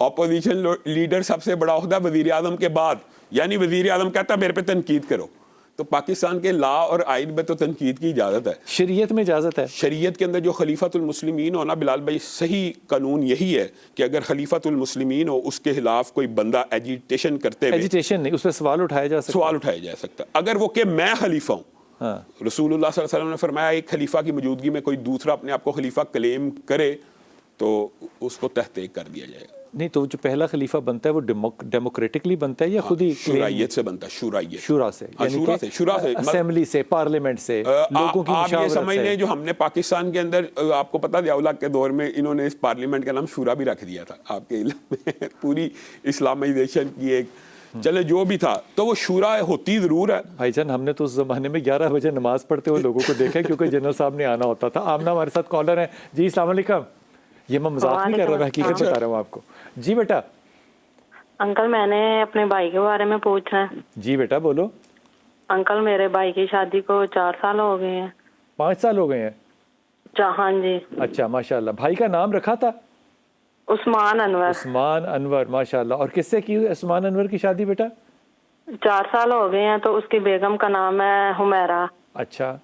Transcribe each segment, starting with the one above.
Opposition leader سب سے بڑا عہدہ وزیر اعظم کے بعد، یعنی وزیر اعظم کہتا ہے میرے پہ تنقید کرو. تو پاکستان کے لا اور آئین میں تو تنقید کی اجازت ہے، شریعت میں اجازت ہے. شریعت کے اندر جو خلیفۃ المسلمین ہونا، بلال بھائی صحیح قانون یہی ہے کہ اگر خلیفۃ المسلمین ہو، اس کے خلاف کوئی بندہ ایجیٹیشن کرتے ہوئے، ایجیٹیشن نہیں، اس پہ سوال اٹھایا جا سکتا، سوال اٹھایا جا سکتا. اگر وہ کہ میں خلیفہ ہوں، رسول اللہ صلی اللہ علیہ وسلم نے فرمایا ایک خلیفہ کی موجودگی میں کوئی دوسرا اپنے آپ کو خلیفہ کلیم کرے تو اس کو تحت ایک کر دیا جائے گا. نہیں تو جو پہلا خلیفہ بنتا ہے وہ ڈیموکریٹکلی بنتا ہے یا خود ہی شورائیت سے بنتا ہے؟ شورائیت، شورا سے، شورا سے، اسمبلی سے، پارلیمنٹ سے، لوگوں کی آپ یہ مشاورت سمجھ لیں سے. جو ہم نے پاکستان کے اندر، آپ کو پتا ضیاء الحق کے دور میں انہوں نے اس پارلیمنٹ کا نام شورا بھی رکھ دیا تھا آپ کے علم میں. پوری اسلامائزیشن کی ایک، چلے جو بھی تھا تو وہ شورا ہوتی ضرور ہے. بھائی جان ہم نے تو اس زمانے میں 11 بجے نماز پڑھتے ہوئے لوگوں کو دیکھا کیونکہ جنرل صاحب نے آنا ہوتا تھا. آمنہ ہمارے ساتھ کالر ہیں. جی السلام علیکم. یہ میں مذاق نہیں کر رہا، میں حقیقت بتا رہا ہوں آپ کو. جی بیٹا. انکل میں نے اپنے بھائی کے بارے میں پوچھنا ہے. جی بیٹا بولو. انکل میرے بھائی کی شادی کو 4 سال ہو گئے ہیں. 5 سال ہو گئے ہیں؟ ہاں جی. اچھا ماشاء اللہ. بھائی کا نام رکھا تھا؟ عثمان انور. عثمان انور، ماشاء اللہ. اور کس سے کی ہوئی عثمان انور کی شادی بیٹا؟ 4 سال ہو گئے ہیں. تو اس کی بیگم کا نام ہے حمیرہ. اچھا.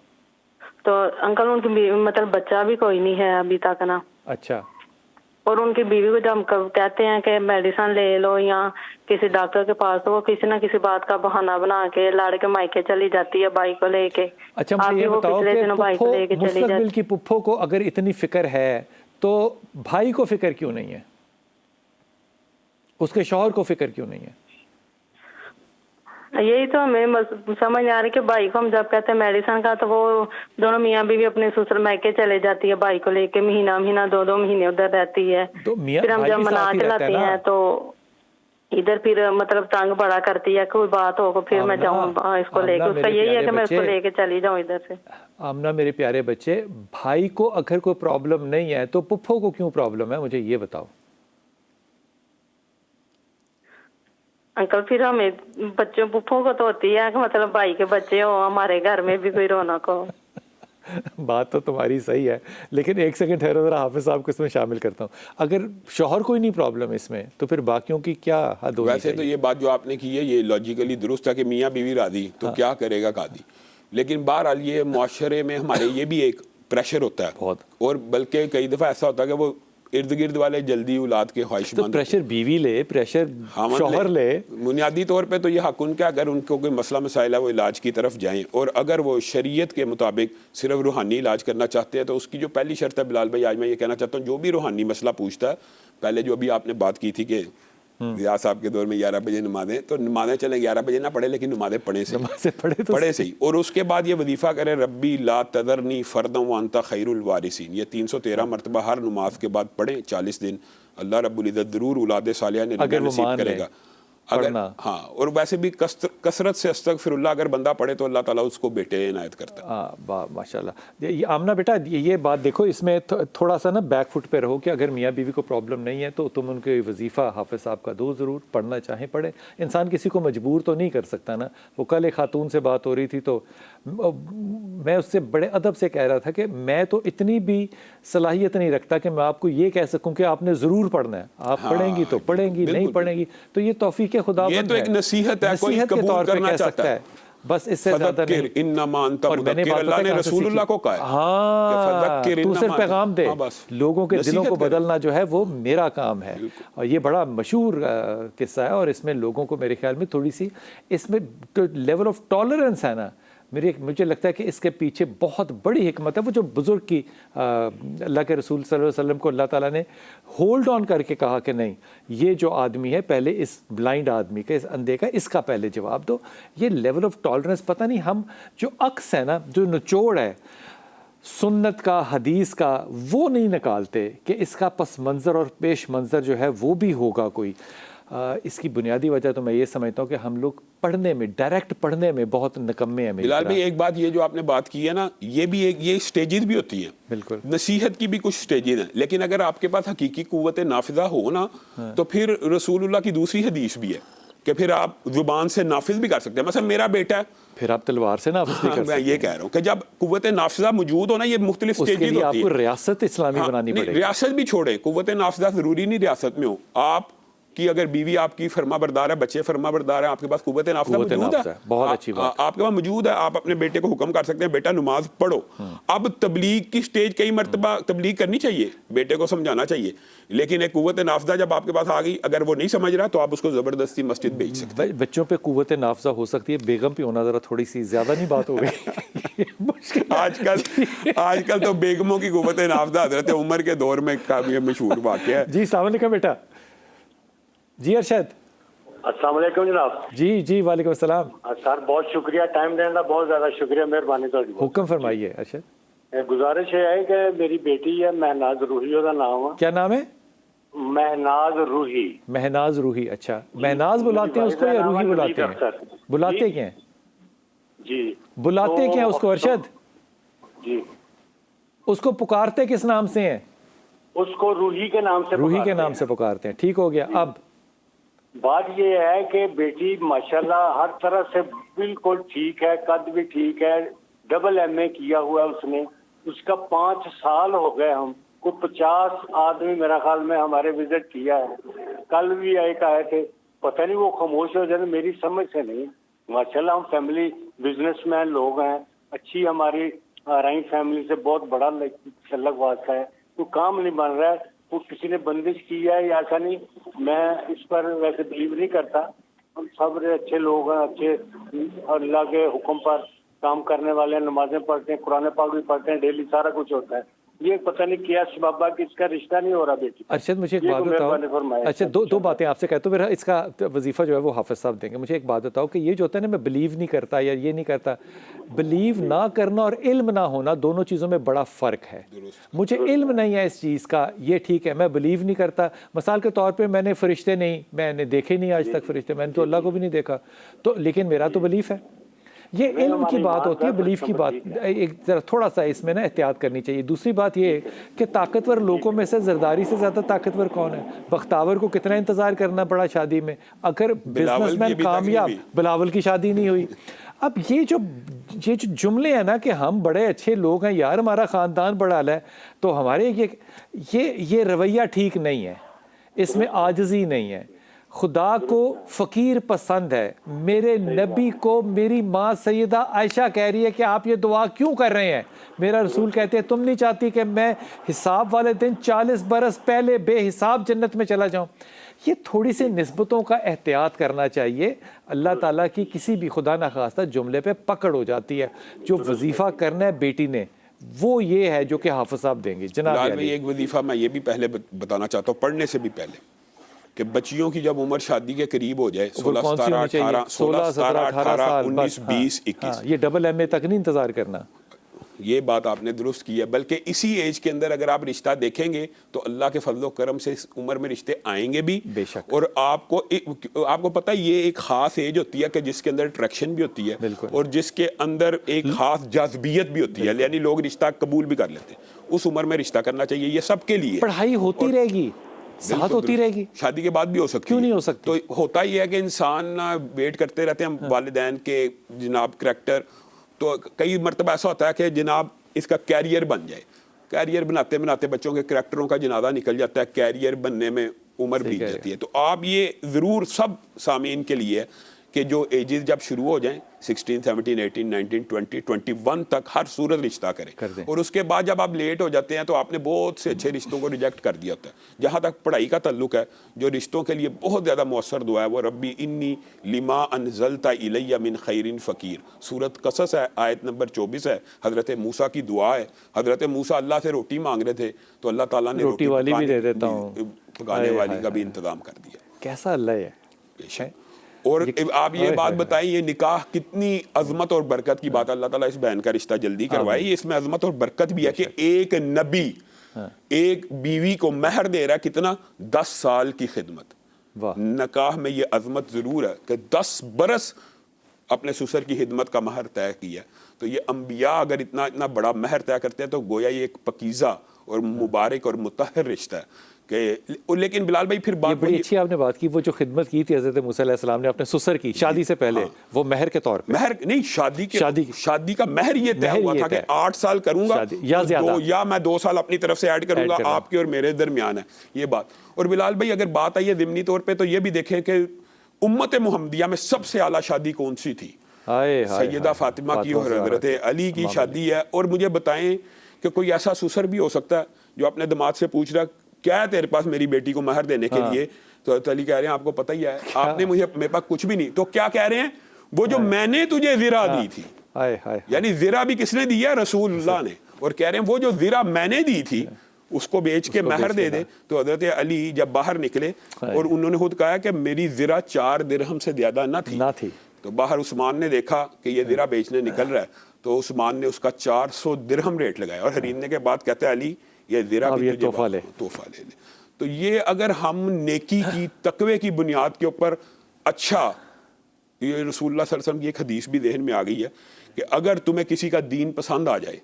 تو انکل ان کی مطلب بچہ بھی کوئی نہیں ہے ابھی تک نا. اچھا. اور ان کی بیوی کو جب ہم کہتے ہیں کہ میڈیسن لے لو یا کسی ڈاکٹر کے پاس، تو وہ کسی نہ کسی بات کا بہانہ بنا کے لاڑ کے مائکے چلی جاتی ہے بھائی کو لے کے. اچھا مجھے یہ بتاؤ کہ مستقبل کی پپھو کو اگر اتنی فکر ہے تو بھائی کو فکر کیوں نہیں ہے؟ اس کے شوہر کو فکر کیوں نہیں ہے؟ یہی تو ہمیں سمجھ آ رہی کہ بھائی کو ہم جب کہتے ہیں میڈیسن کا تو وہ دونوں میاں بیوی اپنے سسر میکے چلے جاتی ہے بھائی کو لے کے، مہینہ 2 مہینے ادھر رہتی ہے. پھر ہم جب منا کے لاتے ہیں تو ادھر پھر مطلب تنگ بڑا کرتی ہے، کوئی بات ہو پھر میں جاؤں اس کو لے کے. اس کا یہی ہے کہ میں اس کو لے کے چلی جاؤں ادھر سے. آمنہ میرے پیارے بچے، بھائی کو اگر کوئی پرابلم نہیں ہے تو پپھو کو کیوں پرابلم ہے؟ مجھے یہ بتاؤ. انکل پھر ہمیں بچوں پپھوں کو تو ہوتی ہے کہ مطلب بھائی کے بچے ہو، ہمارے گھر میں بھی کوئی رونق ہو. بات تو تمہاری صحیح ہے، لیکن ایک سیکنڈ ٹھہرو ذرا، حافظ صاحب کو اس میں شامل کرتا ہوں. اگر شوہر کو ہی نہیں پرابلم اس میں تو پھر باقیوں کی کیا حد ہونی ویسے تو یہ بات جو آپ نے کی ہے یہ لاجیکلی درست ہے کہ میاں بیوی راضی تو کیا کرے گا قاضی. لیکن بہرحال یہ معاشرے میں ہمارے یہ بھی ایک پریشر ہوتا ہے بہت، اور بلکہ کئی دفعہ ایسا ہوتا ہے کہ وہ ارد گرد والے جلدی اولاد کے خواہشمند. پریشر بیوی لے، پریشر شوہر لے. بنیادی طور پہ تو یہ حق ان کا، اگر ان کو کوئی مسئلہ مسائل ہے وہ علاج کی طرف جائیں، اور اگر وہ شریعت کے مطابق صرف روحانی علاج کرنا چاہتے ہیں تو اس کی جو پہلی شرط ہے بلال بھائی، آج میں یہ کہنا چاہتا ہوں جو بھی روحانی مسئلہ پوچھتا ہے، پہلے جو ابھی آپ نے بات کی تھی کہ ضیاء صاحب کے دور میں 11 بجے نمازیں، تو نمازیں چلیں 11 بجے نہ پڑھے لیکن نمازیں پڑھیں صحیح. اور اس کے بعد یہ وظیفہ کرے ربی لا تذرنی فردا وانت خیر الوارثین. یہ 313 مرتبہ ہر نماز کے بعد پڑھیں 40 دن. اللہ رب العزت ضرور اولاد صالحہ نصیب کرے گا. اگر ہاں، اور ویسے بھی کثرت سے استغفر اللہ اگر بندہ پڑھے تو اللہ تعالیٰ اس کو بیٹے عنایت کرتا ہے. ماشاء اللہ. آمنہ بیٹا یہ بات دیکھو، اس میں تھوڑا سا نا بیک فٹ پہ رہو کہ اگر میاں بیوی کو پرابلم نہیں ہے تو تم ان کے وظیفہ حافظ صاحب کا دو ضرور، پڑھنا چاہیں پڑھے. انسان کسی کو مجبور تو نہیں کر سکتا نا. وہ کل ایک خاتون سے بات ہو رہی تھی تو میں اس سے بڑے ادب سے کہہ رہا تھا کہ میں تو اتنی بھی صلاحیت نہیں رکھتا کہ میں آپ کو یہ کہہ سکوں کہ آپ نے ضرور پڑھنا ہے. آپ پڑھیں گی تو پڑھیں گی، نہیں پڑھیں گی تو یہ توفیق خدا یہ تو ایک نصیحت ہے، کوئی قبول کرنا چاہتا ہے بس، اس سے زیادہ نہیں. انما انت مذکر، اللہ نے رسول اللہ کو کہا ہے ہاں تو صرف پیغام دے. لوگوں کے دلوں کو بدلنا جو ہے وہ میرا کام ہے. اور یہ بڑا مشہور قصہ ہے، اور اس میں لوگوں کو میرے خیال میں تھوڑی سی اس میں لیول آف ٹالرنس ہے نا، مجھے لگتا ہے کہ اس کے پیچھے بہت بڑی حکمت ہے. وہ جو بزرگ کی اللہ کے رسول صلی اللہ علیہ وسلم کو اللہ تعالیٰ نے ہولڈ آن کر کے کہا کہ نہیں، یہ جو آدمی ہے پہلے اس بلائنڈ آدمی کا، اس اندھے کا، اس کا پہلے جواب دو. یہ لیول آف ٹالرنس پتہ نہیں، ہم جو عکس ہے نا، جو نچوڑ ہے سنت کا، حدیث کا، وہ نہیں نکالتے کہ اس کا پس منظر اور پیش منظر جو ہے وہ بھی ہوگا کوئی. اس کی بنیادی وجہ تو میں یہ سمجھتا ہوں کہ ہم لوگ پڑھنے میں، ڈائریکٹ پڑھنے میں بہت نکمے ہیں. بلال بھائی ایک بات، یہ جو آپ نے بات کی ہے نا، یہ بھی ایک یہ سٹیجز بھی ہوتی ہیں. بالکل، نصیحت کی بھی کچھ سٹیجز ہیں، لیکن اگر آپ کے پاس حقیقی قوت نافذہ ہو نا تو پھر رسول اللہ کی دوسری حدیث بھی ہے کہ پھر آپ زبان سے نافذ بھی کر سکتے ہیں. مثلا میرا بیٹا ہے, پھر آپ تلوار سے نافذ بھی کر سکتے میں یہ کہہ رہا ہوں کہ جب قوت نافذہ موجود ہو نا, یہ مختلف اس کے سٹیجز لیے آپ ہوتی کو ہے. ریاست اسلامی بنانی پڑے گی. ریاست بھی چھوڑے, قوت نافذہ ضروری نہیں ریاست میں ہو. آپ کی اگر بیوی آپ کی فرما بردار ہے, بچے فرما بردار ہیں, آپ کے پاس قوت نافذہ موجود ہے, بہت اچھی بات, آپ کے پاس موجود ہے, آپ اپنے بیٹے کو حکم کر سکتے ہیں بیٹا نماز پڑھو. اب تبلیغ کی سٹیج کئی مرتبہ تبلیغ کرنی چاہیے, بیٹے کو سمجھانا چاہیے, لیکن ایک قوت نافذہ جب آپ کے پاس آ گئی, اگر وہ نہیں سمجھ رہا تو آپ اس کو زبردستی مسجد بھیج سکتے ہیں. بچوں پہ قوت نافذہ ہو سکتی ہے, بیگم پہ ہونا ذرا تھوڑی سی زیادہ نہیں بات ہو گئی. آج کل تو بیگموں کی قوت نافذہ حضرت عمر کے دور میں کافی مشہور واقعہ ہے. جی السلام علیکم بیٹا. جی ارشد. السلام علیکم جناب. جی وعلیکم السلام. سر بہت شکریہ, ٹائم دینے کا بہت زیادہ شکریہ, مہربانی تھوڑی. حکم فرمائیے ارشد. گزارش یہ ہے کہ میری بیٹی ہے مہناز روحی, کا نام ہے. کیا نام ہے؟ مہناز روحی. مہناز روحی. اچھا, مہناز بلاتے ہیں اس کو یا روحی بلاتے ہیں؟ بلاتے کیا ہیں؟ جی بلاتے کیا اس کو ارشد؟ جی اس کو پکارتے کس نام سے ہیں؟ اس کو روحی کے نام سے. روحی کے نام سے پکارتے ہیں, ٹھیک ہو گیا. اب بات یہ ہے کہ بیٹی ماشاءاللہ ہر طرح سے بالکل ٹھیک ہے, قد بھی ٹھیک ہے, ڈبل MA کیا ہوا ہے اس نے. اس کا 5 سال ہو گئے, ہم کو 50 آدمی میرا خیال میں ہمارے وزٹ کیا ہے. کل بھی ایک آئے تھے, پتہ نہیں وہ خاموش ہو جاتے, میری سمجھ سے نہیں. ماشاءاللہ ہم فیملی بزنس مین لوگ ہیں, اچھی ہماری رائن فیملی سے بہت بڑا تعلق واسطہ ہے. تو کام نہیں بن رہا ہے, وہ کسی نے بندش کی ہے یا ایسا نہیں, میں اس پر ویسے بلیو نہیں کرتا. ہم سب اچھے لوگ ہیں, اچھے اللہ کے حکم پر کام کرنے والے ہیں, نمازیں پڑھتے ہیں, قرآن پاک بھی پڑھتے ہیں, ڈیلی سارا کچھ ہوتا ہے. یہ پتہ نہیں کیا سبب ہے کہ اس کا رشتہ نہیں ہو رہا بیٹی. ارشد مجھے ایک بات بتاؤ. اچھا دو باتیں آپ سے کہتا ہوں, اس کا وظیفہ جو ہے وہ حافظ صاحب دیں گے. مجھے ایک بات بتاؤ کہ یہ جو ہوتا ہے نا, میں بلیو نہیں کرتا یا یہ نہیں کرتا, بلیو نہ کرنا اور علم نہ ہونا دونوں چیزوں میں بڑا فرق ہے. مجھے علم نہیں ہے اس چیز کا, یہ ٹھیک ہے, میں بلیو نہیں کرتا. مثال کے طور پہ میں نے فرشتے نہیں, میں نے دیکھے نہیں آج تک فرشتے, میں نے تو اللہ کو بھی نہیں دیکھا, تو لیکن میرا تو بلیف ہے. یہ علم کی بات ہوتی ہے, بلیف کی بات. ایک ذرا تھوڑا سا اس میں نا احتیاط کرنی چاہیے. دوسری بات یہ کہ طاقتور لوگوں میں سے زرداری سے زیادہ طاقتور کون ہے؟ بختاور کو کتنا انتظار کرنا پڑا شادی میں, اگر بزنس مین کامیاب, بلاول کی شادی نہیں ہوئی. اب یہ جو جملے ہیں نا کہ ہم بڑے اچھے لوگ ہیں یار, ہمارا خاندان بڑا اعلیٰ ہے, تو ہمارے یہ رویہ ٹھیک نہیں ہے, اس میں عاجزی نہیں ہے. خدا کو فقیر پسند ہے. میرے نبی کو میری ماں سیدہ عائشہ کہہ رہی ہے کہ آپ یہ دعا کیوں کر رہے ہیں؟ میرا رسول کہتے ہیں تم نہیں چاہتی کہ میں حساب والے دن 40 برس پہلے بے حساب جنت میں چلا جاؤں؟ یہ تھوڑی سی نسبتوں کا احتیاط کرنا چاہیے. اللہ تعالیٰ کی کسی بھی خدا نخواستہ جملے پہ پکڑ ہو جاتی ہے. جو وظیفہ کرنا ہے بیٹی نے وہ یہ ہے جو کہ حافظ صاحب دیں گے. جناب ایک وظیفہ میں یہ بھی پہلے بتانا چاہتا ہوں, پڑھنے سے بھی پہلے, کہ بچیوں کی جب عمر شادی کے قریب ہو جائے, 16 17 18 19 20 21, یہ ڈبل MA تک نہیں انتظار کرنا. یہ بات آپ نے درست کی ہے. بلکہ اسی ایج کے اندر اگر آپ رشتہ دیکھیں گے تو اللہ کے فضل و کرم سے اس عمر میں رشتے آئیں گے بھی. بے شک. اور آپ کو پتہ ہے یہ ایک خاص ایج ہوتی ہے کہ جس کے اندر اٹریکشن بھی ہوتی ہے, اور جس کے اندر ایک خاص جاذبیت بھی ہوتی ہے, یعنی لوگ رشتہ قبول بھی کر لیتے ہیں. اس عمر میں رشتہ کرنا چاہیے. یہ سب کے لیے پڑھائی ہوتی رہے گی, ساتھ ہوتی رہے گی, شادی کے بعد بھی ہو سکتی ہے. کیوں نہیں ہو سکتی؟ تو ہوتا ہی ہے کہ انسان ویٹ کرتے رہتے ہیں والدین کے جناب کریکٹر. تو کئی مرتبہ ایسا ہوتا ہے کہ جناب اس کا کیریئر بن جائے, کیریئر بناتے بناتے بچوں کے کریکٹروں کا جنازہ نکل جاتا ہے, کیریئر بننے میں عمر بیت جاتی ہے. تو آپ یہ ضرور سب سامعین کے لیے کہ جو ایجز جب شروع ہو جائیں 16 17 18 19 20 21 تک ہر صورت رشتہ کریں. اور اس کے بعد جب آپ لیٹ ہو جاتے ہیں تو آپ نے بہت سے اچھے رشتوں کو ریجیکٹ کر دیا ہوتا ہے. جہاں تک پڑھائی کا تعلق ہے, جو رشتوں کے لیے بہت زیادہ مؤثر دعا ہے وہ ربی انی لما انزلت الی من خیر فقیر. سورۃ قصص ہے, آیت نمبر 24 ہے, حضرت موسیٰ کی دعا ہے. حضرت موسیٰ اللہ سے روٹی مانگ رہے تھے تو اللہ تعالیٰ نے روٹی والی بھی دے دیتا ہوں, پکانے والی کا بھی انتظام کر دیا. کیسا اللہ ہے. اور آپ یہ بات بتائیں, یہ نکاح کتنی عظمت اور برکت کی بات. اللہ تعالیٰ اس بہن کا رشتہ جلدی کروائی. اس میں عظمت اور برکت بھی ہے کہ ایک نبی ایک بیوی کو مہر دے رہا ہے, کتنا؟ 10 سال کی خدمت. نکاح میں یہ عظمت ضرور ہے کہ 10 برس اپنے سسر کی خدمت کا مہر طے کیا. تو یہ انبیاء اگر اتنا بڑا مہر طے کرتے ہیں تو گویا یہ ایک پکیزہ اور مبارک اور مطہر رشتہ ہے کہ لیکن بلال بھائی پھر بات بڑی اچھی آپ نے بات کی، وہ جو خدمت کی تھی حضرت موسیٰ علیہ السلام نے اپنے سسر کی شادی سے پہلے، وہ مہر کے طور پہ، مہر نہیں، شادی کا مہر یہ طے ہوا تھا کہ 8 سال کروں گا یا میں 2 سال اپنی طرف سے ایڈ کروں گا، آپ کے اور میرے درمیان ہے یہ بات. اور بلال بھائی اگر بات آئی ہے ضمنی طور پہ تو یہ بھی دیکھیں کہ امت محمدیہ میں سب سے اعلیٰ شادی کون سی تھی؟ سیدہ فاطمہ کی اور حضرت علی کی شادی ہے. اور مجھے بتائیں کہ کوئی ایسا سسر بھی ہو سکتا ہے جو اپنے داماد سے پوچھ رہا کیا ہے تیرے پاس میری بیٹی کو مہر دینے کے لیے، تو حضرت علی کہہ رہے ہیں آپ کو پتہ ہی ہے، آپ نے مجھے، میرے پاس کچھ بھی نہیں، تو کیا کہہ رہے ہیں، وہ جو میں نے تجھے زرہ دی تھی، یعنی زرہ بھی کس نے دی ہے؟ رسول اللہ نے. اور کہہ رہے ہیں وہ جو زرہ میں نے دی تھی اس کو بیچ کے مہر دے دے. تو حضرت علی جب باہر نکلے اور انہوں نے خود کہا کہ میری زرہ 4 درہم سے زیادہ نہ تھی، تو باہر عثمان نے دیکھا کہ یہ زرہ بیچنے نکل رہا ہے، تو عثمان نے اس کا 400 درہم ریٹ لگایا اور خریدنے کے بعد کہتے ہیں علی یہ زرہ بھی تحفہ لے لے. تو یہ اگر ہم نیکی کی تقوی کی بنیاد کے اوپر، اچھا یہ رسول اللہ صلی اللہ علیہ وسلم کی ایک حدیث بھی ذہن میں آ گئی ہے کہ اگر تمہیں کسی کا دین پسند آ جائے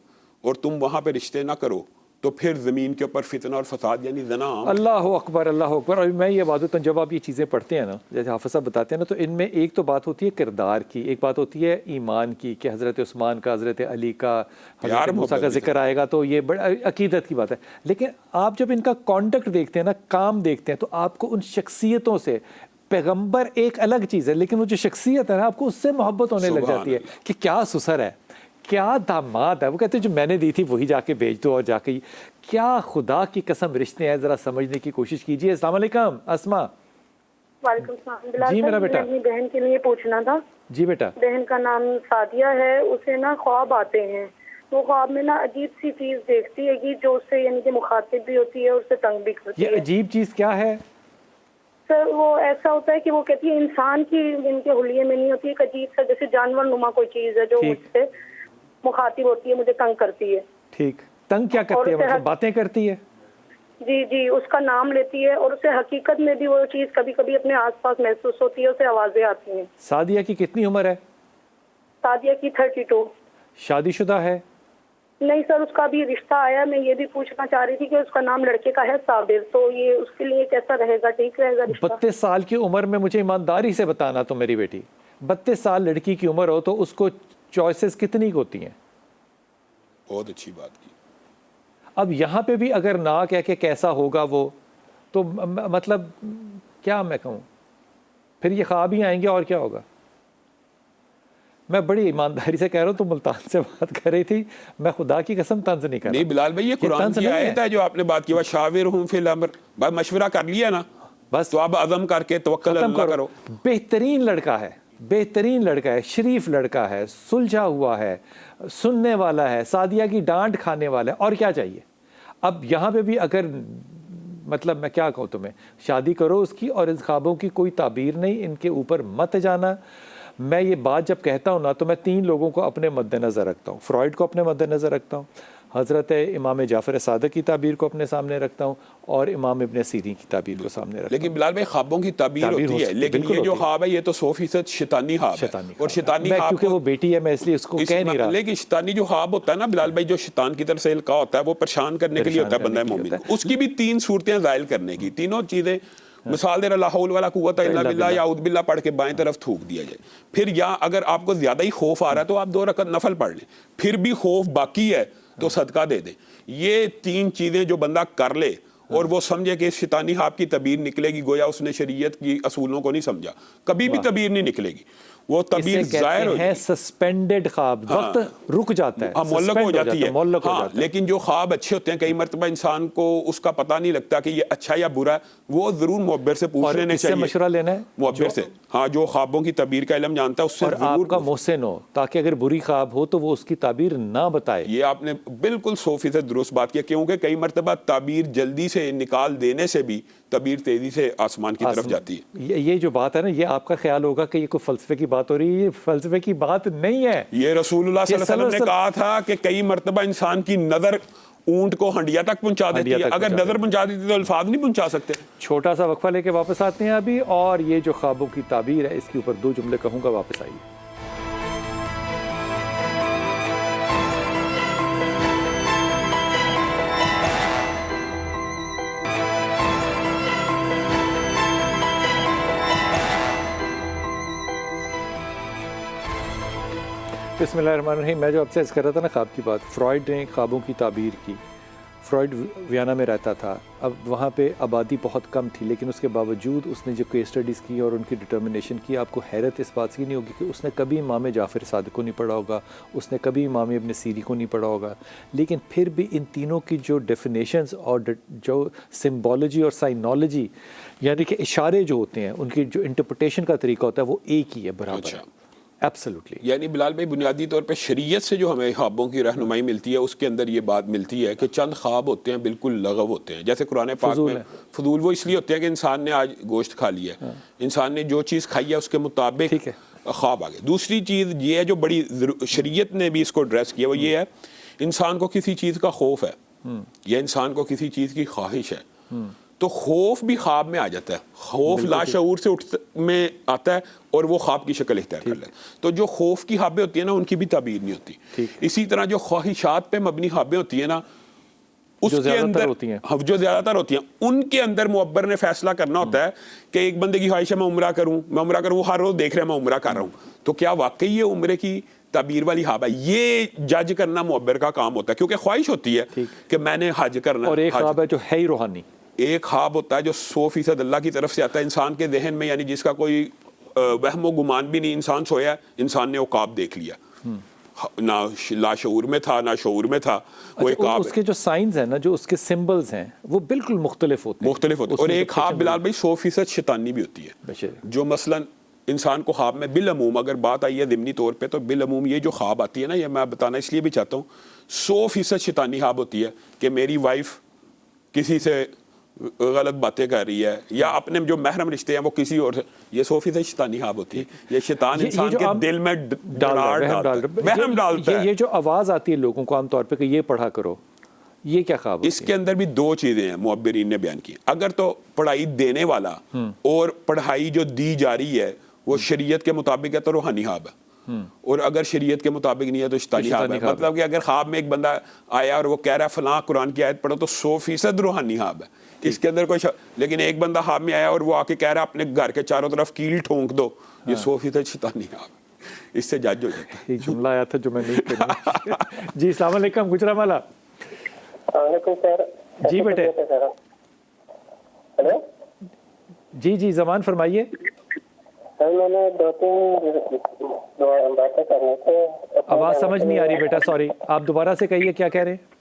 اور تم وہاں پہ رشتے نہ کرو تو پھر زمین کے اوپر فتنہ اور فساد یعنی زنا. اللہ اکبر، اللہ اکبر. اور میں یہ بات ہوتا ہوں جب آپ یہ چیزیں پڑھتے ہیں نا، جیسے حافظ صاحب بتاتے ہیں نا، تو ان میں ایک تو بات ہوتی ہے کردار کی، ایک بات ہوتی ہے ایمان کی کہ حضرت عثمان کا، حضرت علی کا، حضرت موسیٰ کا ذکر آئے گا تو یہ بڑا عقیدت کی بات ہے. لیکن آپ جب ان کا کانٹیکٹ دیکھتے ہیں نا، کام دیکھتے ہیں، تو آپ کو ان شخصیتوں سے، پیغمبر ایک الگ چیز ہے لیکن وہ جو شخصیت ہے نا، آپ کو اس سے محبت ہونے لگ جاتی ہے کہ کیا سسر ہے، کیا داماد ہے. وہ کہتے ہیں جو میں نے دی تھی وہی جا کے بیچ دو، اور جا کے کیا خدا کی قسم رشتے ہیں، ذرا سمجھنے کی کوشش کیجیے. السلام علیکم اسما. وعلیکم السلام. جی میرا بیٹا. اپنی بہن کے لیے پوچھنا تھا. جی بیٹا. بہن کا نام سعدیہ ہے، اسے نا خواب آتے ہیں، وہ خواب میں نا عجیب سی چیز دیکھتی ہے کہ جو اس سے یعنی کہ مخاطب بھی ہوتی ہے اور اس سے تنگ بھی کرتی ہے. یہ عجیب چیز کیا ہے سر؟ وہ ایسا ہوتا ہے کہ وہ کہتی ہے انسان کی ان کے حلیے میں نہیں ہوتی، ایک عجیب سا جیسے جانور نما کوئی چیز ہے جو مجھ سے مخاطب ہوتی ہے، مجھے تنگ کرتی ہے. ٹھیک. تنگ کیا کرتی ہے؟ مطلب باتیں کرتی ہے؟ جی اس کا نام لیتی ہے اور اسے حقیقت میں بھی وہ چیز کبھی کبھی اپنے آس پاس محسوس ہوتی ہے، اسے آوازیں آتی ہیں. سعدیہ کی کتنی عمر ہے؟ سعدیہ کی 32. شادی شدہ ہے؟ نہیں سر، اس کا بھی رشتہ آیا. میں یہ بھی پوچھنا چاہ رہی تھی کہ اس کا نام لڑکے کا ہے صابر، تو یہ اس کے لیے کیسا رہے گا؟ ٹھیک رہے گا رشتہ؟ 32 سال کی عمر میں مجھے ایمانداری سے بتانا تو میری بیٹی، 32 سال لڑکی کی عمر ہو تو اس کو چوائسز کتنی ہوتی ہیں؟ بہت اچھی بات کی. اب یہاں پہ بھی اگر نہ کہہ کے کیسا ہوگا وہ، تو مطلب کیا میں کہوں، پھر یہ خواب ہی آئیں گے اور کیا ہوگا. میں بڑی ایمانداری سے کہہ رہا ہوں، تو ملتان سے بات کر رہی تھی، میں خدا کی قسم طنز نہیں کر رہا. نہیں بلال بھائی، یہ قرآن کی آیت ہے جو آپ نے بات کی، وَشَاوِرْهُمْ فِي الْأَمْرِ، بھائی مشورہ کر لیا نا بس، تو اب عزم کر کے توکل اللہ کرو. بہترین لڑکا ہے، بہترین لڑکا ہے، شریف لڑکا ہے، سلجھا ہوا ہے، سننے والا ہے، سعدیہ کی ڈانٹ کھانے والا ہے، اور کیا چاہیے. اب یہاں پہ بھی اگر مطلب میں کیا کہوں تمہیں، شادی کرو اس کی، اور ان خوابوں کی کوئی تعبیر نہیں، ان کے اوپر مت جانا. میں یہ بات جب کہتا ہوں نا تو میں 3 لوگوں کو اپنے مد نظر رکھتا ہوں. فرائڈ کو اپنے مد نظر رکھتا ہوں، حضرت امام جعفر صادق کی تعبیر کو اپنے سامنے رکھتا ہوں، اور امام ابن سیرین کی تعبیر کو سامنے رکھتا ہوں. لیکن بلال بھائی خوابوں کی تعبیر ہوتی ہے، لیکن یہ جو خواب ہے یہ تو 100% شیطانی خواب ہے. اور شیطانی خواب کیونکہ وہ بیٹی ہے میں اس لیے اس کو کہہ نہیں رہا. لیکن شیطانی جو خواب ہوتا ہے نا بلال بھائی، جو شیطان کی طرف سے القاء ہوتا ہے، وہ پریشان کرنے کے لیے ہوتا ہے بندہ مومن کو. اس کی بھی 3 صورتیں زائل کرنے کی، تینوں چیزیں. مثال دے رہا، لا حول ولا قوت الا باللہ یا اعوذ باللہ پڑھ کے بائیں طرف تھوک دیا جائے. پھر یا اگر آپ کو زیادہ ہی خوف آ رہا ہے تو آپ 2 رکعت نفل پڑھ لیں. پھر بھی خوف باقی ہے تو صدقہ دے دیں. یہ 3 چیزیں جو بندہ کر لے اور وہ سمجھے کہ شیطانی خواب کی تعبیر نکلے گی، گویا اس نے شریعت کی اصولوں کو نہیں سمجھا، کبھی بھی تعبیر نہیں نکلے گی. وہ تعبیر ظاہر ہو ہے سسپینڈڈ خواب، وقت رک جاتا ہے، معلق ہو جاتی ہے. ہاں لیکن جو خواب اچھے ہوتے ہیں، کئی مرتبہ انسان کو اس کا پتہ نہیں لگتا کہ یہ اچھا یا برا ہے، وہ ضرور معبر سے پوچھ لینے چاہیے، مشورہ لینا ہے معبر سے. ہاں جو خوابوں کی تعبیر کا علم جانتا ہے اس سے اور آپ کا محسن ہو، تاکہ اگر بری خواب ہو تو وہ اس کی تعبیر نہ بتائے. یہ آپ نے بالکل 100% درست بات کیا، کیونکہ کئی مرتبہ تعبیر جلدی سے نکال دینے سے بھی تعبیر تیزی سے آسمان کی طرف جاتی ہے. یہ جو بات ہے نا، یہ آپ کا خیال ہوگا کہ یہ کوئی فلسفے کی بات ہو رہی ہے، یہ فلسفے کی بات نہیں ہے. یہ رسول اللہ صلی اللہ علیہ وسلم نے کہا تھا کہ کئی مرتبہ انسان کی نظر اونٹ کو ہنڈیا تک پہنچا دیتی ہے، اگر نظر پہنچا دیتی تو الفاظ نہیں پہنچا سکتے. چھوٹا سا وقفہ لے کے واپس آتے ہیں ابھی، اور یہ جو خوابوں کی تعبیر ہے اس کے اوپر 2 جملے کہوں گا، واپس آئیے. بسم اللہ الرحمن الرحیم. میں جو آپ سے عرض کر رہا تھا نا خواب کی بات، فرائڈ نے خوابوں کی تعبیر کی. فرائڈ ویانا میں رہتا تھا. اب وہاں پہ آبادی بہت کم تھی، لیکن اس کے باوجود اس نے جو کیس اسٹڈیز کی اور ان کی ڈٹرمنیشن کی، آپ کو حیرت اس بات کی نہیں ہوگی کہ اس نے کبھی امام جعفر صادق کو نہیں پڑھا ہوگا، اس نے کبھی امام ابن سیری کو نہیں پڑھا ہوگا، لیکن پھر بھی ان تینوں کی جو ڈیفینیشنز اور جو سمبولوجی اور سائنولوجی، یعنی کہ اشارے جو ہوتے ہیں ان کی جو انٹرپریٹیشن کا طریقہ ہوتا ہے وہ ایک ہی ہے برابر. ایبسلیوٹلی. یعنی بلال بھائی بنیادی طور پہ شریعت سے جو ہمیں خوابوں کی رہنمائی ملتی ہے اس کے اندر یہ بات ملتی ہے کہ چند خواب ہوتے ہیں بالکل لغو ہوتے ہیں. جیسے قرآن پاک میں فضول وہ اس لیے ہوتے ہیں کہ انسان نے آج گوشت کھا لیا ہے، انسان نے جو چیز کھائی ہے اس کے مطابق خواب آ گئے. دوسری چیز یہ ہے جو بڑی شریعت نے بھی اس کو ایڈریس کیا، وہ یہ ہے انسان کو کسی چیز کا خوف ہے یا انسان کو کسی چیز کی خواہش ہے، تو خوف بھی خواب میں آ جاتا ہے. خوف لاشعور سے میں آتا ہے اور وہ خواب کی شکل اختیار کر لیتا ہے. تو جو خوف کی خوابیں ہوتی ہیں نا ان کی بھی تعبیر نہیں ہوتی. اسی طرح جو خواہشات پہ مبنی خوابیں ہوتی ہیں نا اس کے اندر جو زیادہ تر ہوتی ہیں ان کے اندر معبر نے فیصلہ کرنا ہوتا ہے کہ ایک بندے کی خواہش ہے میں عمرہ کروں، وہ ہر روز دیکھ رہا ہے میں عمرہ کر رہا ہوں، تو کیا واقعی یہ عمرے کی تعبیر والی خواب ہے؟ یہ جج کرنا معبر کا کام ہوتا ہے، کیونکہ خواہش ہوتی ہے کہ میں نے حج کرنا. اور ایک خواب ہے جو ہے ہی روحانی. ایک خواب ہوتا ہے جو 100% اللہ کی طرف سے آتا ہے انسان کے ذہن میں، یعنی جس کا کوئی وہم و گمان بھی نہیں. انسان سویا، انسان نے وہ خواب دیکھ لیا، نہ لاشعور میں تھا نہ شعور میں تھا. وہ ایک خواب، اس کے جو سائنز ہیں نا، جو اس کے سمبلز ہیں وہ بالکل مختلف ہوتے ہیں. اور ایک خواب بلال بھائی 100% شیطانی بھی ہوتی ہے، جو مثلا انسان کو خواب میں بالعموم اگر بات آئی ہے ضمنی طور پہ تو بالعموم یہ جو خواب آتی ہے نا، یہ میں بتانا اس لیے بھی چاہتا ہوں 100% شیطانی خواب ہوتی ہے کہ میری وائف کسی سے غلط باتیں کر رہی ہے یا اپنے جو محرم رشتے ہیں وہ کسی اور سے. یہ 100% شیطانی خواب ہوتی ہے. یہ شیطان انسان کے دل میں وہم ڈالتا ہے. یہ جو آواز آتی ہے لوگوں کو عام طور پہ کہ یہ پڑھا کرو، یہ کیا خواب؟ اس کے اندر بھی دو چیزیں ہیں معبرین نے بیان کی. اگر تو پڑھائی دینے والا اور پڑھائی جو دی جا رہی ہے وہ شریعت کے مطابق ہے تو روحانی خواب ہے، اور اگر شریعت کے مطابق نہیں ہے تو شیطانی خواب ہے. مطلب کہ اگر خواب میں ایک بندہ آیا اور وہ کہہ رہا ہے فلاں قرآن کی آیت پڑھو تو 100% روحانی خواب ہے. اس کے اندر کوئی لیکن ایک بندہ خواب میں آیا اور وہ آ کے کہہ رہا ہے اپنے گھر کے چاروں طرف کیل ٹھونک دو، یہ 100% شیطانی خواب ہے. اس سے جج ہو جاتا ہے. یہ جملہ آیا تھا جو میں نہیں کرنا. جی السلام علیکم گجرا والا. جی بیٹے. جی زمان فرمائیے. میں نے 2-3 باتیں کرنی تھی. آواز سمجھ نہیں آ رہی بیٹا، سوری. آپ دوبارہ سے کہیے کیا کہہ رہے ہیں.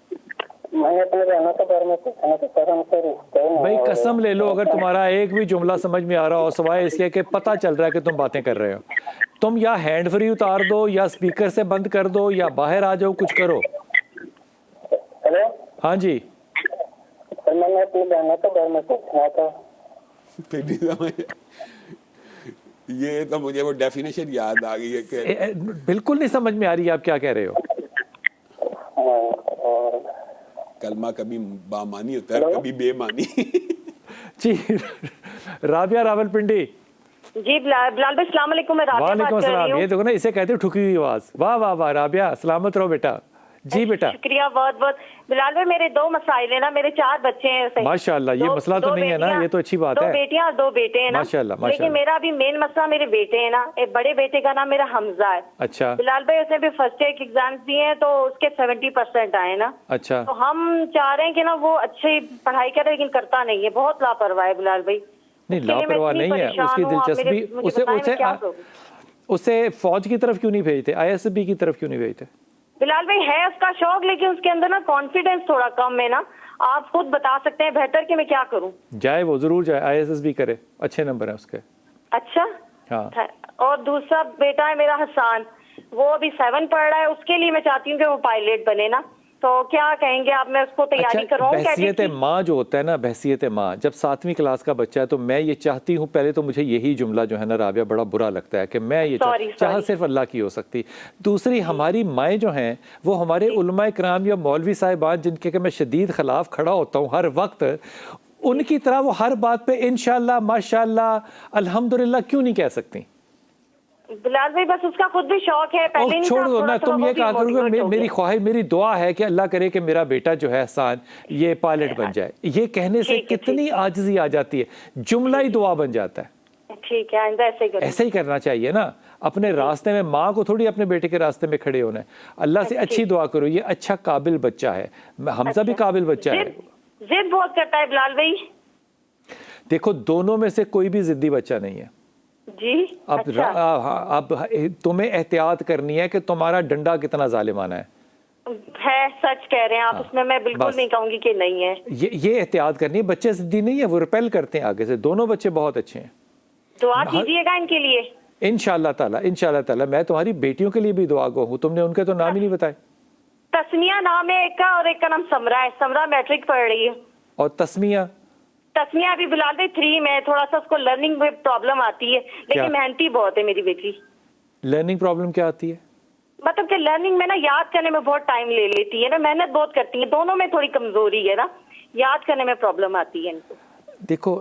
میں اپنے بہنوں کے بارے میں پوچھنا تھا سر، ہم سے رشتے ہیں. بھائی قسم لے لو اگر تمہارا ایک بھی جملہ سمجھ میں آ رہا ہو سوائے اس کے کہ پتہ چل رہا ہے کہ تم باتیں کر رہے ہو، تم یا ہینڈ فری اتار دو یا اسپیکر سے بند کر دو یا باہر آ جاؤ، کچھ کرو. ہیلو. ہاں جی سر میں نے اپنی بہنوں کے بارے میں پوچھنا تھا. یہ تو مجھے وہ ڈیفینیشن یاد آ گئی ہے کہ بالکل نہیں سمجھ میں آ رہی آپ کیا کہہ رہے ہو. کلمہ کبھی بامانی ہوتا ہے کبھی بے معنی. جی رابعہ راول پنڈی. جی بلال بھائی السلام علیکم. وعلیکم السلام. یہ دیکھو نا اسے کہتے ہیں ٹھکی ہوئی آواز. واہ واہ واہ رابعہ سلامت رہو بیٹا. جی بیٹا شکریہ بہت بہت. بلال بھائی میرے 2 مسائل ہیں نا، میرے 4 بچے ہیں. ماشاء اللہ یہ مسئلہ تو نہیں ہے نا، یہ تو اچھی بات ہے. 2 بیٹیاں اور 2 بیٹے ہیں نا. ماشاء اللہ. لیکن میرا ابھی مین مسئلہ میرے بیٹے ہیں نا. ایک بڑے بیٹے کا نام میرا حمزہ ہے. اچھا بلال بھائی اس نے بھی فرسٹ ایئر کے ایگزامز دیے ہیں تو اس کے 70% آئے نا. اچھا تو ہم چاہ رہے ہیں کہ نا وہ اچھی پڑھائی کرے لیکن کرتا نہیں ہے، بہت لاپرواہ ہے بلال بھائی. نہیں لاپرواہ نہیں ہے، اس کی دلچسپی اسے فوج کی طرف کیوں نہیں بھیجتے، ISB کی طرف کیوں نہیں بھیجتے؟ بلال بھائی ہے اس کا شوق لیکن اس کے اندر نا کانفیڈینس تھوڑا کم ہے نا. آپ خود بتا سکتے ہیں بہتر کہ میں کیا کروں. جائے وہ ضرور جائے، ISSB کرے، اچھے نمبر ہیں اس کے. اچھا ہاں. اور دوسرا بیٹا ہے میرا حسان، وہ ابھی 7 پڑھ رہا ہے. اس کے لیے میں چاہتی ہوں کہ وہ پائلٹ بنے نا، تو کیا کہیں گے آپ؟ میں اس کو تیاری کرواؤں؟ بحثیت ماں جو ہوتا ہے نا، بحثیت ماں جب 7ویں کلاس کا بچہ ہے تو میں یہ چاہتی ہوں، پہلے تو مجھے یہی جملہ جو ہے نا رابعہ بڑا برا لگتا ہے کہ میں یہ چاہت صرف اللہ کی ہو سکتی. دوسری ہماری مائیں جو ہیں وہ ہمارے علماء کرام یا مولوی صاحبان جن کے کہ میں شدید خلاف کھڑا ہوتا ہوں ہر وقت، ان کی طرح وہ ہر بات پہ انشاءاللہ ماشاءاللہ الحمدللہ کیوں نہیں کہہ سکتی؟ بلال بھائی بس اس کا خود بھی شوق ہے. پہلے چھوڑ دو نا، تم یہ کہا کرو کہ میری خواہش، میری دعا ہے کہ اللہ کرے کہ میرا بیٹا جو ہے احسان یہ پائلٹ بن جائے. یہ کہنے سے کتنی عاجزی آ جاتی ہے، جملہ ہی دعا بن جاتا ہے. ٹھیک ہے، ایسے ہی کرنا چاہیے نا. اپنے راستے میں، ماں کو تھوڑی اپنے بیٹے کے راستے میں کھڑے ہونا ہے. اللہ سے اچھی دعا کرو، یہ اچھا قابل بچہ ہے. حمزہ بھی قابل بچہ ہے. ضد بہت کرتا ہے بلال بھائی. دیکھو دونوں میں سے کوئی بھی ضدی بچہ نہیں ہے جی. اب تمہیں احتیاط کرنی ہے کہ تمہارا ڈنڈا کتنا ظالمانہ ہے. سچ کہہ رہے ہیں آپ. اس میں میں بالکل نہیں کہوں گی کہ نہیں ہے. یہ احتیاط کرنی ہے. بچے ضدی نہیں ہے، وہ ریپیل کرتے ہیں آگے سے. دونوں بچے بہت اچھے ہیں. دعا کیجیے گا ان کے لیے. انشاءاللہ تعالی. میں تمہاری بیٹیوں کے لیے بھی دعا گو ہوں. تم نے ان کے تو نام ہی نہیں بتائے. تسمیہ نام ہے ایک کا، اور ایک کا نام سمرا ہے. سمرا میٹرک پڑھ رہی ہے. اور تسمیہ ابھی بلال بھائی 3 میں. تھوڑا سا اس کو لرننگ میں پرابلم آتی ہے، لیکن محنتی بہت ہے میری بیٹی. لرننگ پرابلم کیا آتی ہے؟ مطلب کہ لرننگ میں نا یاد کرنے میں بہت ٹائم لے لیتی ہے نا، محنت بہت کرتی ہے. دونوں میں تھوڑی کمزوری ہے نا، یاد کرنے میں پرابلم آتی ہے ان کو. دیکھو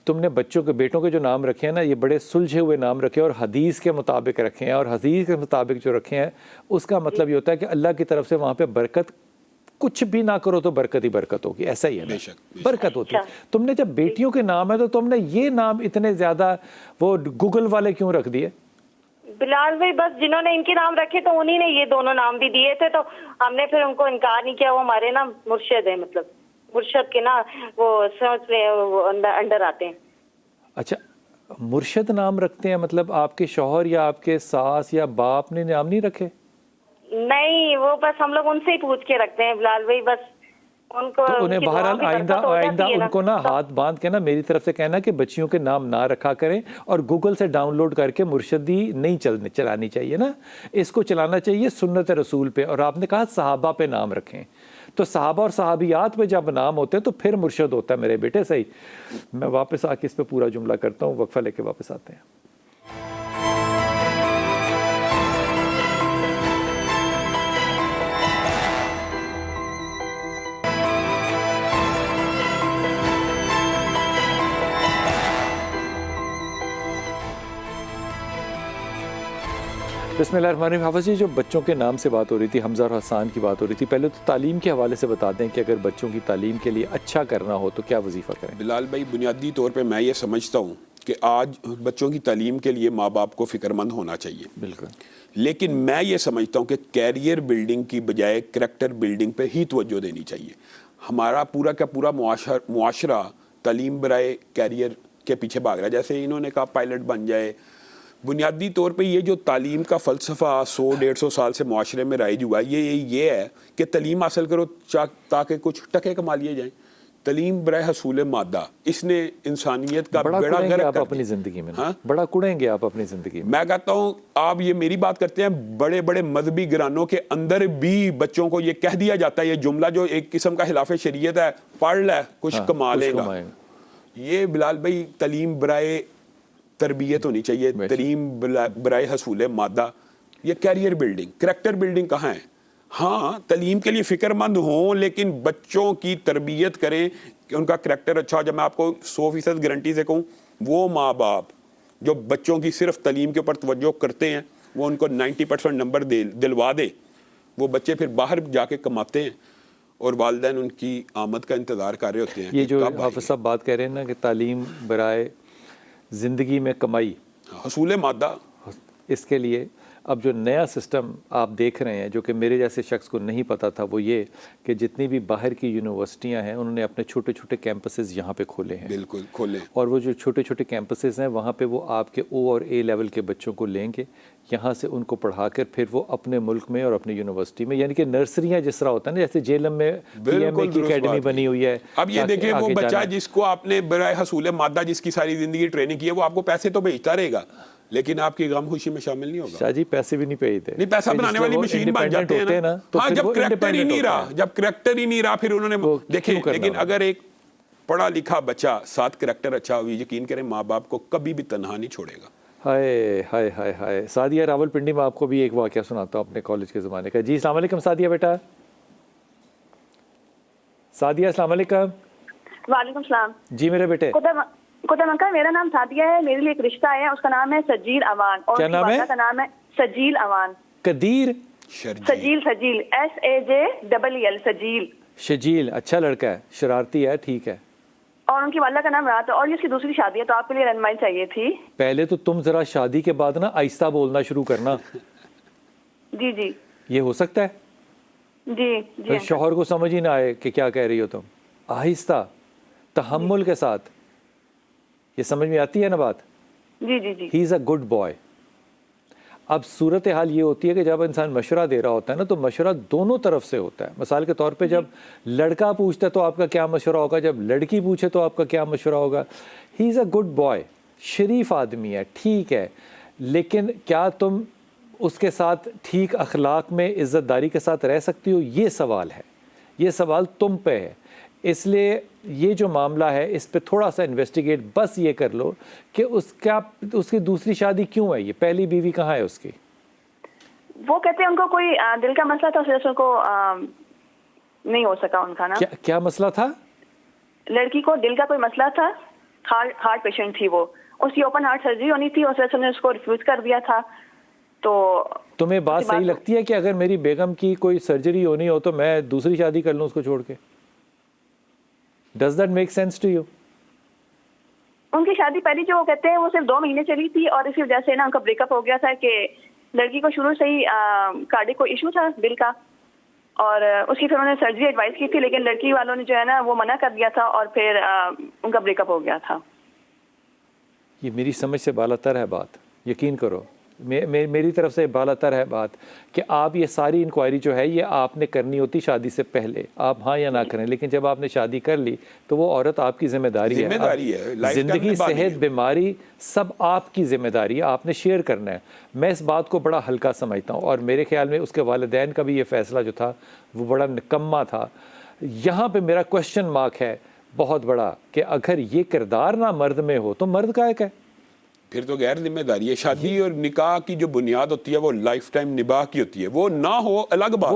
تم نے بچوں کے، بیٹوں کے جو نام رکھے ہیں نا، یہ بڑے سلجھے ہوئے نام رکھے اور حدیث کے مطابق رکھے ہیں. اور حدیث کے مطابق جو رکھے ہیں اس کا مطلب یہ ہوتا ہے کہ اللہ کی طرف سے وہاں پہ برکت، کچھ بھی نہ کرو تو برکت ہی برکت ہوگی. ایسا ہی ہے نا، برکت ہوتی ہے. تم نے جب بیٹیوں کے نام ہے تو تم نے یہ نام اتنے زیادہ وہ گوگل والے کیوں رکھ دیے؟ بلال بھائی بس جنہوں نے ان کے نام رکھے تو انہی نے یہ دونوں نام بھی دیے تھے، تو ہم نے پھر ان کو انکار نہیں کیا. وہ ہمارے نا مرشد ہیں، مطلب مرشد کے نا وہ انڈر آتے ہیں. اچھا مرشد نام رکھتے ہیں، مطلب آپ کے شوہر یا آپ کے ساس یا باپ نے نام نہیں رکھے؟ نہیں، وہ بس ہم لوگ ان سے ہی پوچھ کے رکھتے ہیں بلال بھائی. بس ان کو تو انہیں بہرحال آئندہ ان کو نا ہاتھ باندھ کے نا میری طرف سے کہنا کہ بچیوں کے نام نہ رکھا کریں، اور گوگل سے ڈاؤن لوڈ کر کے مرشدی نہیں چلانی چاہیے نا، اس کو چلانا چاہیے سنت رسول پہ. اور آپ نے کہا صحابہ پہ نام رکھیں، تو صحابہ اور صحابیات پہ جب نام ہوتے ہیں تو پھر مرشد ہوتا ہے میرے بیٹے. صحیح. میں واپس آ کے اس پہ پورا جملہ کرتا ہوں، وقفہ لے کے واپس آتے ہیں. بسم اللہ الرحمن الرحیم. حافظ جی، جو بچوں کے نام سے بات ہو رہی تھی، حمزہ اور حسان کی بات ہو رہی تھی، پہلے تو تعلیم کے حوالے سے بتا دیں کہ اگر بچوں کی تعلیم کے لیے اچھا کرنا ہو تو کیا وظیفہ کریں؟ بلال بھائی بنیادی طور پہ میں یہ سمجھتا ہوں کہ آج بچوں کی تعلیم کے لیے ماں باپ کو فکر مند ہونا چاہیے. بالکل. لیکن میں یہ سمجھتا ہوں کہ کیریئر بلڈنگ کی بجائے کریکٹر بلڈنگ پہ ہی توجہ دینی چاہیے. ہمارا پورا کا پورا معاشرہ تعلیم برائے کیریئر کے پیچھے بھاگ رہا ہے. جیسے انہوں نے کہا پائلٹ بن جائے. بنیادی طور پہ یہ جو تعلیم کا فلسفہ 100-150 سال سے معاشرے میں رائج ہوا ہے، یہ ہے کہ تعلیم حاصل کرو تاکہ کچھ ٹکے کما لیے جائیں. تعلیم برائے حصول مادہ، اس نے انسانیت کا بیڑا غرق کر اپنی زندگی میں بڑا کڑیں گے آپ اپنی زندگی میں. میں کہتا ہوں آپ یہ میری بات کرتے ہیں، بڑے بڑے مذہبی گرانوں کے اندر بھی بچوں کو یہ کہہ دیا جاتا ہے، یہ جملہ جو ایک قسم کا خلاف شریعت ہے، پڑھ لے کچھ کما لے گا. یہ بلال بھائی تعلیم برائے تربیت ہونی چاہیے، تعلیم برائے حصول مادہ. یہ کیریئر بلڈنگ، کریکٹر بلڈنگ کہاں ہے؟ ہاں تعلیم کے لیے فکر مند ہوں، لیکن بچوں کی تربیت کریں کہ ان کا کریکٹر اچھا ہو. جب میں آپ کو 100% گارنٹی سے کہوں، وہ ماں باپ جو بچوں کی صرف تعلیم کے اوپر توجہ کرتے ہیں، وہ ان کو 90% نمبر دلوا دے، وہ بچے پھر باہر جا کے کماتے ہیں اور والدین ان کی آمد کا انتظار کر رہے ہوتے ہیں. یہ جو حافظ صاحب بات کہہ رہے ہیں نا کہ تعلیم برائے زندگی میں کمائی، حصول مادہ، اس کے لیے اب جو نیا سسٹم آپ دیکھ رہے ہیں جو کہ میرے جیسے شخص کو نہیں پتا تھا، وہ یہ کہ جتنی بھی باہر کی یونیورسٹیاں ہیں انہوں نے اپنے چھوٹے چھوٹے کیمپسز یہاں پہ کھولے ہیں. بالکل کھولے. اور وہ جو چھوٹے چھوٹے کیمپسز ہیں وہاں پہ وہ آپ کے او اور اے لیول کے بچوں کو لیں گے، یہاں سے ان کو پڑھا کر پھر وہ اپنے ملک میں اور اپنی یونیورسٹی میں، یعنی کہ نرسریاں جس طرح ہوتا ہے نا، جیسے جیلم میں پی ایم اے کی اکیڈمی بنی ہوئی ہے. اب یہ دیکھیں وہ بچہ جس کو آپ نے برائے حصول مادہ جس کی ساری زندگی ٹریننگ کی ہے، وہ آپ کو پیسے تو بھیجتا رہے گا لیکن آپ کی غم خوشی میں شامل نہیں ہوگا. شاہ جی پیسے بھی نہیں بھیجتے، نہیں پیسہ بنانے والی مشین بن جاتے ہیں نا. ہاں جب کریکٹر ہی نہیں رہا، جب کریکٹر ہی نہیں رہا پھر انہوں نے دیکھیں. لیکن اگر ایک پڑھا لکھا بچہ ساتھ کریکٹر اچھا ہوئی، یقین کریں ماں باپ کو کبھی بھی تنہا نہیں چھوڑے گا. ہائے ہائے ہائے ہائے. سعدیہ راول پنڈی میں آپ کو بھی ایک واقعہ سناتا ہوں اپنے کالج کے زمانے کا. جی السلام علیکم سعدیہ بیٹا. سعدیہ السلام علیکم. وعلیکم السلام. جی میرے بیٹے. خدا منکر، میرا نام سعدیہ ہے، میرے لیے ایک رشتہ ہے، اس کا نام ہے سجیل اوان، اور کیا نام ہے؟ کا نام ہے سجیل اوان. قدیر سجیل SAJEEL سجیل. شجیل اچھا لڑکا ہے، شرارتی ہے، ٹھیک ہے. اور ان کی والدہ کا نام رات ہے، اور یہ اس کی دوسری شادی ہے، تو آپ کے لیے رہنمائی چاہیے تھی. پہلے تو تم ذرا شادی کے بعد نا آہستہ بولنا شروع کرنا. جی جی یہ ہو سکتا ہے جی جی شوہر کو سمجھ ہی نہ آئے کہ کیا کہہ رہی ہو تم. آہستہ تحمل کے ساتھ. یہ سمجھ میں آتی ہے نا بات؟ جی جی جی. ہی از اے گڈ بوائے. اب صورتحال یہ ہوتی ہے کہ جب انسان مشورہ دے رہا ہوتا ہے نا تو مشورہ دونوں طرف سے ہوتا ہے. مثال کے طور پہ جب لڑکا پوچھتا ہے تو آپ کا کیا مشورہ ہوگا, جب لڑکی پوچھے تو آپ کا کیا مشورہ ہوگا. ہی از اے گڈ بوائے, شریف آدمی ہے, ٹھیک ہے, لیکن کیا تم اس کے ساتھ ٹھیک اخلاق میں عزت داری کے ساتھ رہ سکتی ہو؟ یہ سوال ہے, یہ سوال تم پہ ہے. اس لیے یہ جو معاملہ ہے اس پہ تھوڑا سا انویسٹیگیٹ بس یہ کر لو کہ اس کی دوسری شادی کیوں ہے, یہ پہلی بیوی کہاں ہے اس کی؟ وہ کہتے ہیں ان کو کوئی دل کا مسئلہ تھا, اس وجہ سے ان کو نہیں ہو سکا ان کا نا. کیا مسئلہ تھا؟ لڑکی کو دل کا کوئی مسئلہ تھا, ہارٹ پیشنٹ تھی, وہ اس کی اوپن ہارٹ سرجری ہونی تھی, اس وجہ سے انہوں نے اس کو ریفیوز کر دیا تھا. تو تمہیں بات صحیح لگتی ہے کہ اگر میری بیگم کی کوئی سرجری ہونی ہو تو میں دوسری شادی کر لوں اس کو چھوڑ کے؟ Does that make sense to you? ان کی شادی پہلی جو وہ کہتے ہیں وہ صرف 2 مہینے چلی تھی, اور اسی وجہ سے نا ان کا بریک اپ ہو گیا تھا کہ لڑکی کو شروع سے ہی کارڈک کو ایشو تھا دل کا, اور اس کی پھر انہوں نے سرجری ایڈوائز کی تھی, لیکن لڑکی والوں نے جو ہے نا وہ منع کر دیا تھا, اور پھر ان کا بریک اپ ہو گیا تھا. یہ میری سمجھ سے بالا تر ہے بات, یقین کرو میری طرف سے بالا تر ہے بات کہ آپ یہ ساری انکوائری جو ہے یہ آپ نے کرنی ہوتی شادی سے پہلے, آپ ہاں یا نہ کریں, لیکن جب آپ نے شادی کر لی تو وہ عورت آپ کی ذمہ داری ہے. زندگی, صحت, بیماری سب آپ کی ذمہ داری ہے, آپ نے شیئر کرنا ہے. میں اس بات کو بڑا ہلکا سمجھتا ہوں, اور میرے خیال میں اس کے والدین کا بھی یہ فیصلہ جو تھا وہ بڑا نکما تھا. یہاں پہ میرا کوشچن مارک ہے بہت بڑا کہ اگر یہ کردار نہ مرد میں ہو تو مرد کا ہے, پھر تو غیر ذمہ داری ہے. شادی اور نکاح کی جو بنیاد ہوتی ہے وہ لائف ٹائم نباہ کی ہوتی ہے, وہ نہ ہو الگ بات,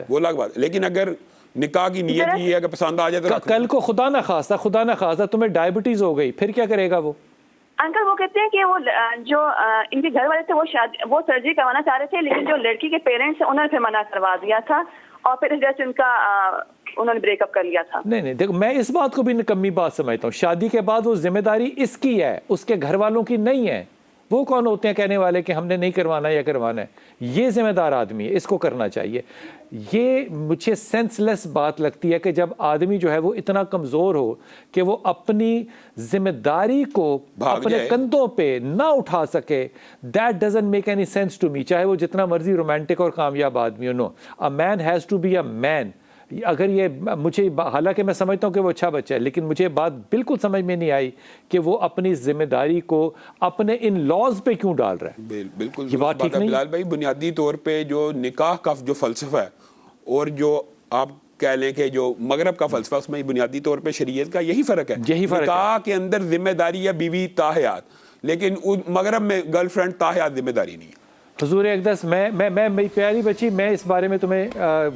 وہ الگ بات. لیکن اگر نکاح کی نیت یہ ہے کہ پسند آ جائے تو کل کو خدا نہ خواستہ تمہیں ڈائبٹیز ہو گئی, پھر کیا کرے گا وہ؟ انکل وہ کہتے ہیں کہ وہ جو ان کے گھر والے تھے وہ سرجری کروانا چاہ رہے تھے, لیکن جو لڑکی کے پیرنٹس ہیں انہوں نے پھر منع کروا دیا تھا, اور پھر اس وجہ سے ان کا انہوں نے بریک اپ کر لیا تھا. نہیں دیکھو میں اس بات کو بھی نکمی بات سمجھتا ہوں. شادی کے بعد وہ ذمہ داری اس کی ہے, اس کے گھر والوں کی نہیں ہے. وہ کون ہوتے ہیں کہنے والے کہ ہم نے نہیں کروانا یا کروانا ہے؟ یہ ذمہ دار آدمی ہے, اس کو کرنا چاہیے. یہ مجھے سینس لیس بات لگتی ہے کہ جب آدمی جو ہے وہ اتنا کمزور ہو کہ وہ اپنی ذمہ داری کو اپنے کندھوں پہ نہ اٹھا سکے. That doesn't make any sense to me, چاہے وہ جتنا مرضی رومانٹک اور کامیاب آدمی ہو. No, a man has to be a man. اگر یہ مجھے, حالانکہ میں سمجھتا ہوں کہ وہ اچھا بچہ ہے, لیکن مجھے بات بالکل سمجھ میں نہیں آئی کہ وہ اپنی ذمہ داری کو اپنے ان لاز پہ کیوں ڈال رہا ہے. بالکل یہ بات ٹھیک نہیں. بلال بھائی, بنیادی طور پہ جو نکاح کا جو فلسفہ ہے اور جو آپ کہہ لیں کہ جو مغرب کا فلسفہ, اس میں بنیادی طور پہ شریعت کا یہی فرق ہے. نکاح کے اندر ذمہ داری ہے بیوی تاحیات, لیکن مغرب میں گرل فرینڈ تاحیات ذمہ داری نہیں ہے. حضور اقدس, میں میری پیاری بچی, میں اس بارے میں تمہیں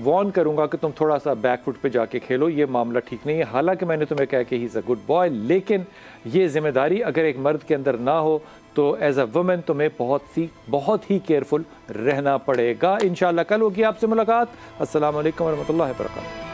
وارن کروں گا کہ تم تھوڑا سا بیک فٹ پہ جا کے کھیلو. یہ معاملہ ٹھیک نہیں ہے. حالانکہ میں نے تمہیں کہا کہ ہی از اے گڈ بوائے, لیکن یہ ذمہ داری اگر ایک مرد کے اندر نہ ہو تو ایز اے وومن تمہیں بہت ہی کیئرفل رہنا پڑے گا. انشاءاللہ کل ہوگی آپ سے ملاقات. السلام علیکم ورحمۃ اللہ وبرکاتہ.